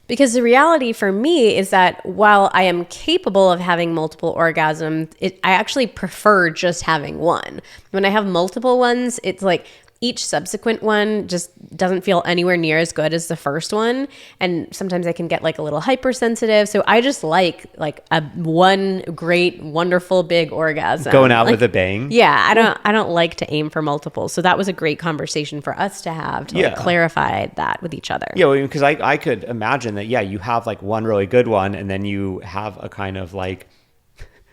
Because the reality for me is that while I am capable of having multiple orgasms, I actually prefer just having one. When I have multiple ones, it's like each subsequent one just doesn't feel anywhere near as good as the first one. And sometimes I can get like a little hypersensitive. So I just like a one great, wonderful, big orgasm. Going out with a bang. Yeah, I don't like to aim for multiples. So that was a great conversation for us to have to like clarify that with each other. Yeah, well, because I could imagine that, you have like one really good one and then you have a kind of like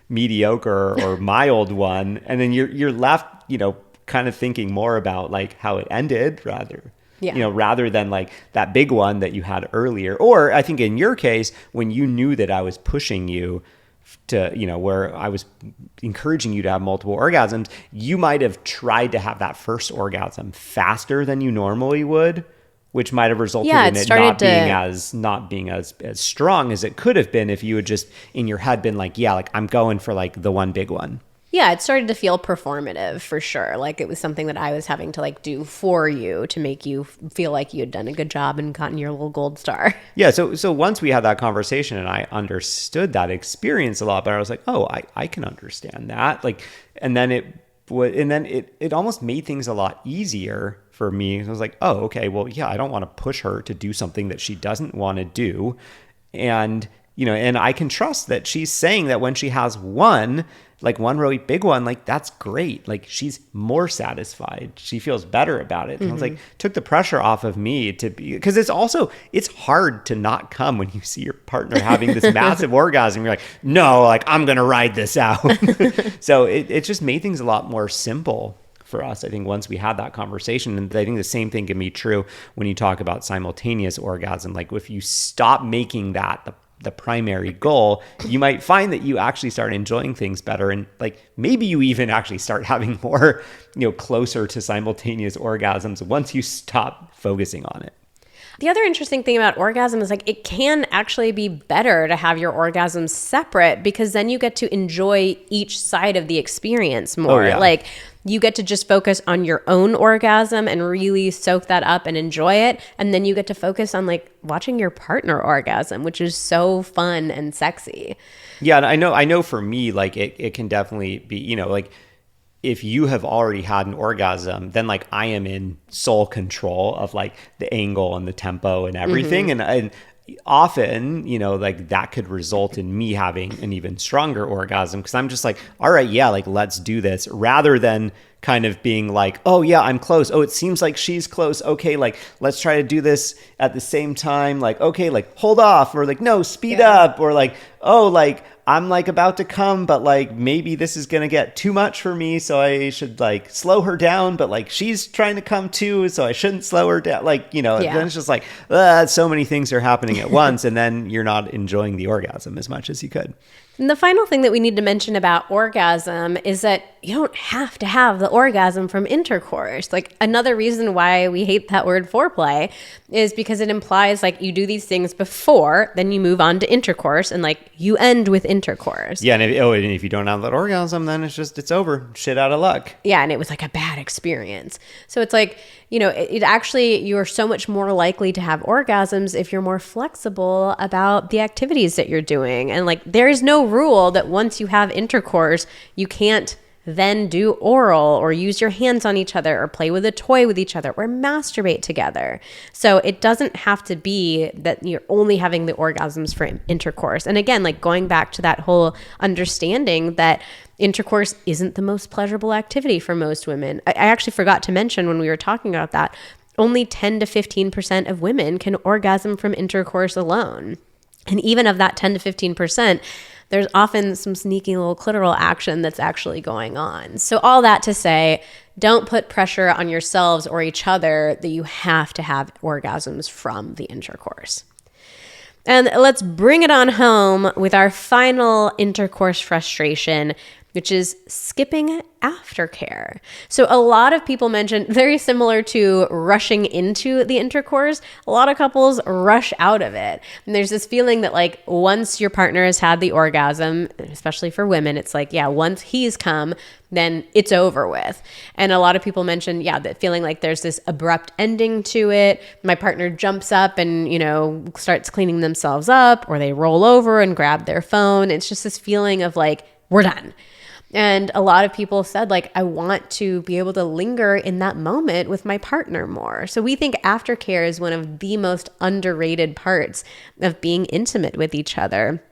mediocre or mild one. And then you're left, kind of thinking more about like how it ended rather than like that big one that you had earlier. Or I think in your case, when you knew that I was pushing you to, where I was encouraging you to have multiple orgasms, you might have tried to have that first orgasm faster than you normally would, which might have resulted in it not being as strong as it could have been if you had just in your head been like, I'm going for like the one big one. Yeah, it started to feel performative for sure. Like it was something that I was having to like do for you to make you feel like you had done a good job and gotten your little gold star. Yeah, so once we had that conversation and I understood that experience a lot better, I was like, oh, I can understand that. Like, and then it almost made things a lot easier for me. I was like, oh, okay, well, yeah, I don't want to push her to do something that she doesn't want to do. And and I can trust that she's saying that when she has one really big one, like that's great. Like she's more satisfied. She feels better about it. And I was like, took the pressure off of me to be, because it's hard to not come when you see your partner having this massive orgasm. You're like, no, like I'm going to ride this out. So it just made things a lot more simple for us, I think, once we had that conversation. And I think the same thing can be true when you talk about simultaneous orgasm. Like if you stop making that the primary goal, you might find that you actually start enjoying things better. And like maybe you even actually start having more, closer to simultaneous orgasms once you stop focusing on it. The other interesting thing about orgasm is like it can actually be better to have your orgasms separate because then you get to enjoy each side of the experience more. Oh, yeah. Like you get to just focus on your own orgasm and really soak that up and enjoy it. And then you get to focus on like watching your partner orgasm, which is so fun and sexy. Yeah, and I know for me, like it can definitely be, you know, like if you have already had an orgasm, then like I am in sole control of like the angle and the tempo and everything. And often, you know, like that could result in me having an even stronger orgasm because I'm just like, all right, yeah, like let's do this, rather than kind of being like, oh yeah, I'm close. Oh, it seems like she's close. Okay, like let's try to do this at the same time. Like, okay, like hold off, or like, no, speed up, or like, oh, like I'm like about to come, but like maybe this is gonna get too much for me, so I should like slow her down, but like she's trying to come too, so I shouldn't slow her down. Like, you know, then it's just like so many things are happening at once, and then you're not enjoying the orgasm as much as you could. And the final thing that we need to mention about orgasm is that you don't have to have the orgasm from intercourse. Like another reason why we hate that word foreplay is because it implies like you do these things before, then you move on to intercourse, and like you end with intercourse. Yeah, and if you don't have that orgasm, then it's over. Shit out of luck. Yeah, and it was like a bad experience. So it's like, you know, it actually, you're so much more likely to have orgasms if you're more flexible about the activities that you're doing. And like, there is no rule that once you have intercourse, you can't then do oral or use your hands on each other or play with a toy with each other or masturbate together. So it doesn't have to be that you're only having the orgasms for intercourse. And again, like going back to that whole understanding that intercourse isn't the most pleasurable activity for most women. I actually forgot to mention when we were talking about that, only 10 to 15% of women can orgasm from intercourse alone. And even of that 10 to 15%, there's often some sneaky little clitoral action that's actually going on. So all that to say, don't put pressure on yourselves or each other that you have to have orgasms from the intercourse. And let's bring it on home with our final intercourse frustration, which is skipping aftercare. So a lot of people mention, very similar to rushing into the intercourse, a lot of couples rush out of it. And there's this feeling that like once your partner has had the orgasm, especially for women, it's like, yeah, once he's come, then it's over with. And a lot of people mention, yeah, that feeling like there's this abrupt ending to it. My partner jumps up and, you know, starts cleaning themselves up, or they roll over and grab their phone. It's just this feeling of like, we're done. And a lot of people said, like, I want to be able to linger in that moment with my partner more. So we think aftercare is one of the most underrated parts of being intimate with each other.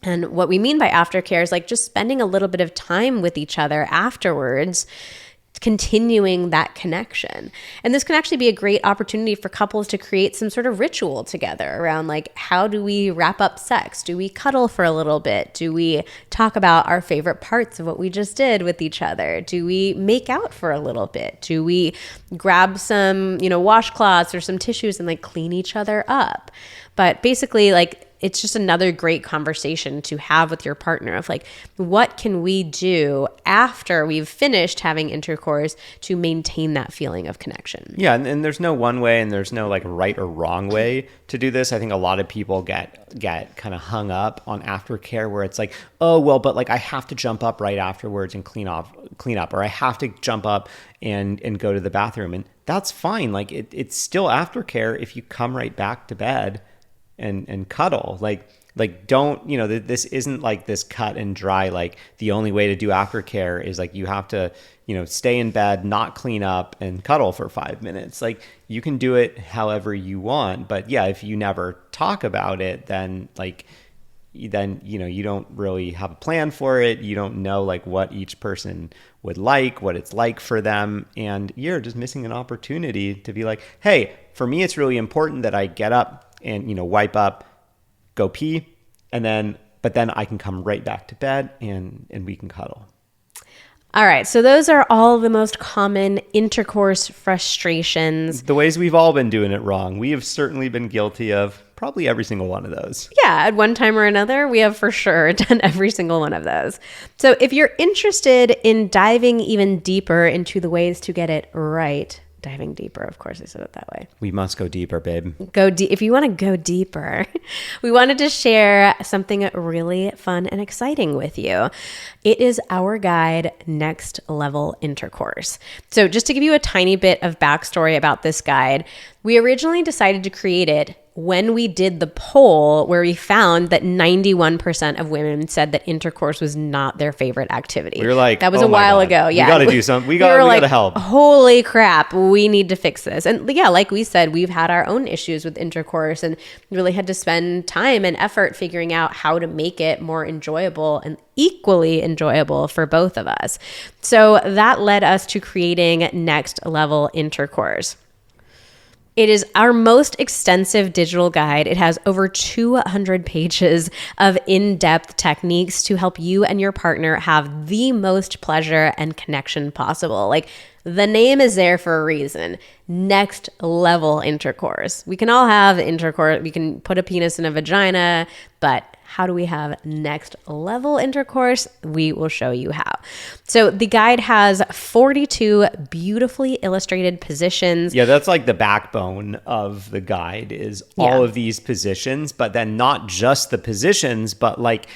And what we mean by aftercare is like just spending a little bit of time with each other afterwards, continuing that connection. And this can actually be a great opportunity for couples to create some sort of ritual together around like, how do we wrap up sex? Do we cuddle for a little bit? Do we talk about our favorite parts of what we just did with each other? Do we make out for a little bit? Do we grab some, you know, washcloths or some tissues and like clean each other up? But basically, like, it's just another great conversation to have with your partner of like, what can we do after we've finished having intercourse to maintain that feeling of connection? Yeah, and there's no one way and there's no like right or wrong way to do this. I think a lot of people get kind of hung up on aftercare where it's like, oh, well, but like I have to jump up right afterwards and clean up, or I have to jump up and go to the bathroom. And that's fine. Like it's still aftercare if you come right back to bed and cuddle. Like don't, you know, this isn't like this cut and dry, like the only way to do aftercare is like you have to, you know, stay in bed, not clean up and cuddle for 5 minutes. Like you can do it however you want, but yeah, if you never talk about it, then you know, you don't really have a plan for it. You don't know like what each person would like, what it's like for them. And you're just missing an opportunity to be like, hey, for me, it's really important that I get up and, you know, wipe up, go pee, but then I can come right back to bed and we can cuddle. All right. So those are all the most common intercourse frustrations. The ways we've all been doing it wrong. We have certainly been guilty of probably every single one of those. Yeah. At one time or another, we have for sure done every single one of those. So if you're interested in diving even deeper into the ways to get it right diving deeper. Of course, I said it that way. We must go deeper, babe. Go deep. If you want to go deeper, we wanted to share something really fun and exciting with you. It is our guide, Next Level Intercourse. So just to give you a tiny bit of backstory about this guide, we originally decided to create it when we did the poll where we found that 91% of women said that intercourse was not their favorite activity. We were like, that was oh a while God. ago. Yeah. We got to do something. We were got to help. Holy crap, we need to fix this. And yeah, like we said, we've had our own issues with intercourse and really had to spend time and effort figuring out how to make it more enjoyable and equally enjoyable for both of us. So that led us to creating Next Level Intercourse. It is our most extensive digital guide. It has over 200 pages of in-depth techniques to help you and your partner have the most pleasure and connection possible. Like, the name is there for a reason. Next level intercourse. We can all have intercourse. We can put a penis in a vagina, but how do we have next level intercourse? We will show you how. So the guide has 42 beautifully illustrated positions. Yeah, that's like the backbone of the guide is all of these positions, but then not just the positions, but like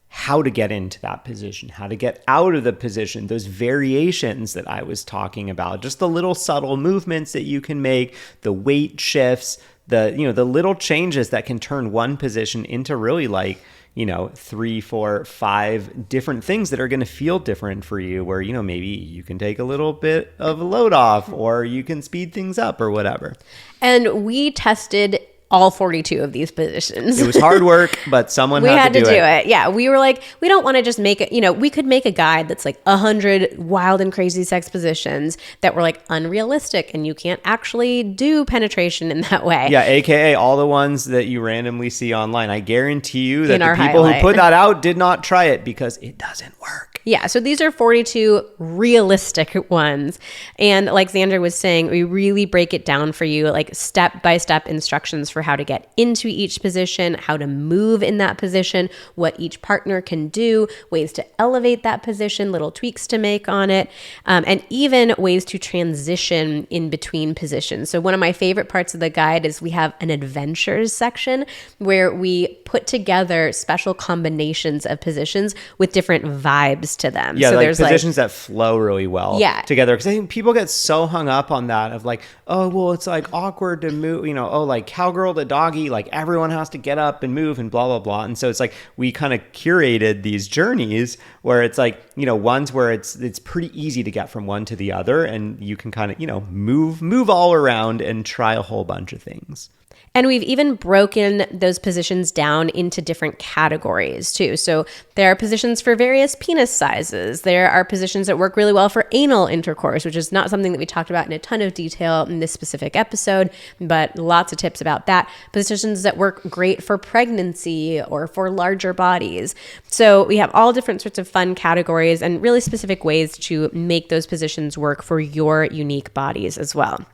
how to get into that position, how to get out of the position, those variations that I was talking about, just the little subtle movements that you can make, the weight shifts, the little changes that can turn one position into really like, 3, 4, 5 different things that are going to feel different for you, where, maybe you can take a little bit of a load off or you can speed things up or whatever. And we tested all 42 of these positions. It was hard work, but someone we had to do it. Yeah. We were like, we don't want to just make it, we could make a guide that's like 100 wild and crazy sex positions that were like unrealistic and you can't actually do penetration in that way. Yeah. AKA all the ones that you randomly see online. I guarantee you that In the our people highlight. who put that out did not try it because it doesn't work. Yeah, so these are 42 realistic ones. And like Xander was saying, we really break it down for you, like step-by-step instructions for how to get into each position, how to move in that position, what each partner can do, ways to elevate that position, little tweaks to make on it, and even ways to transition in between positions. So one of my favorite parts of the guide is we have an adventures section where we put together special combinations of positions with different vibes to them. Yeah, so like there's positions that flow really well together. Because I think people get so hung up on that of like, oh, well, it's like awkward to move, like cowgirl to doggy, like everyone has to get up and move and blah, blah, blah. And so it's like we kind of curated these journeys where it's like, ones where it's pretty easy to get from one to the other and you can kind of, move all around and try a whole bunch of things. And we've even broken those positions down into different categories too. So there are positions for various penis sizes. There are positions that work really well for anal intercourse, which is not something that we talked about in a ton of detail in this specific episode, but lots of tips about that. Positions that work great for pregnancy or for larger bodies. So we have all different sorts of fun categories and really specific ways to make those positions work for your unique bodies as well.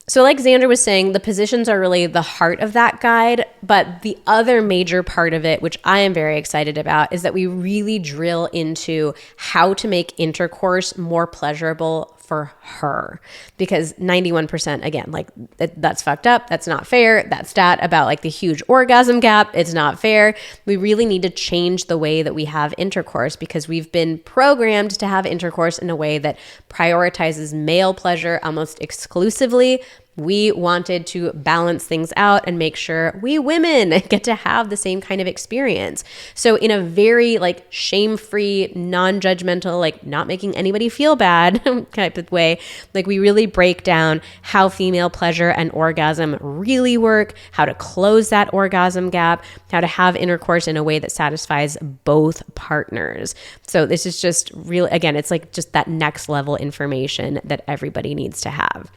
So like Xander was saying, the positions are really the heart of that guide, but the other major part of it, which I am very excited about, is that we really drill into how to make intercourse more pleasurable for her. Because 91%, again, like that's fucked up. That's not fair. That stat about like the huge orgasm gap, it's not fair. We really need to change the way that we have intercourse because we've been programmed to have intercourse in a way that prioritizes male pleasure almost exclusively. We wanted to balance things out and make sure we women get to have the same kind of experience. So in a very like shame-free, non-judgmental, like not making anybody feel bad type of way, like we really break down how female pleasure and orgasm really work, how to close that orgasm gap, how to have intercourse in a way that satisfies both partners. So this is just really, again, it's like just that next level information that everybody needs to have.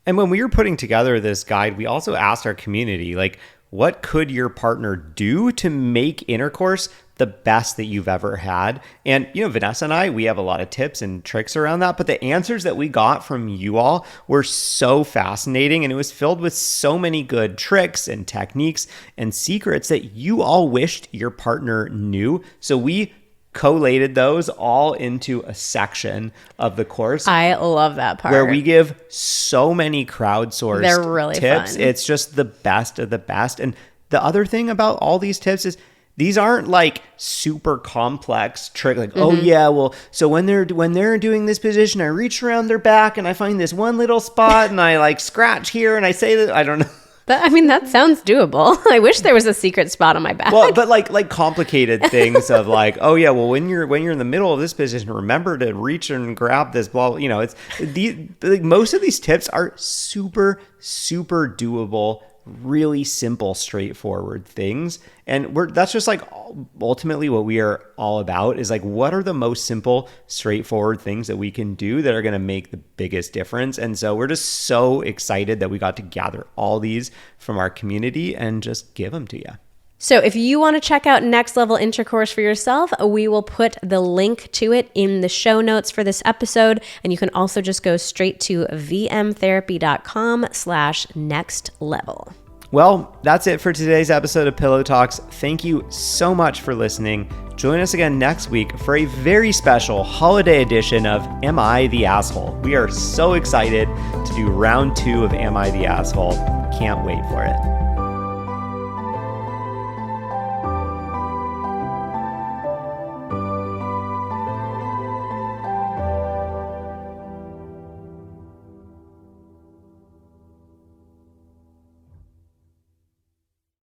And when we were putting together this guide, we also asked our community, like, what could your partner do to make intercourse the best that you've ever had? And, Vanessa and I, we have a lot of tips and tricks around that, but the answers that we got from you all were so fascinating. And it was filled with so many good tricks and techniques and secrets that you all wished your partner knew. So we collated those all into a section of the course. I love that part. Where we give so many crowdsourced They're really tips. fun. It's just the best of the best. And the other thing about all these tips is these aren't like super complex trick. Like, oh yeah, well, so when they're doing this position, I reach around their back and I find this one little spot and I like scratch here and I say that, I don't know. That sounds doable. I wish there was a secret spot on my back. Well, but like complicated things of like, oh yeah, well when you're in the middle of this position, remember to reach and grab this ball. You know, it's most of these tips are super doable, really simple, straightforward things. And that's just like ultimately what we are all about is like, what are the most simple, straightforward things that we can do that are going to make the biggest difference? And so we're just so excited that we got to gather all these from our community and just give them to you. So if you want to check out Next Level Intercourse for yourself, we will put the link to it in the show notes for this episode. And you can also just go straight to vmtherapy.com/nextlevel. Well, that's it for today's episode of Pillow Talks. Thank you so much for listening. Join us again next week for a very special holiday edition of Am I the Asshole? We are so excited to do round 2 of Am I the Asshole? Can't wait for it.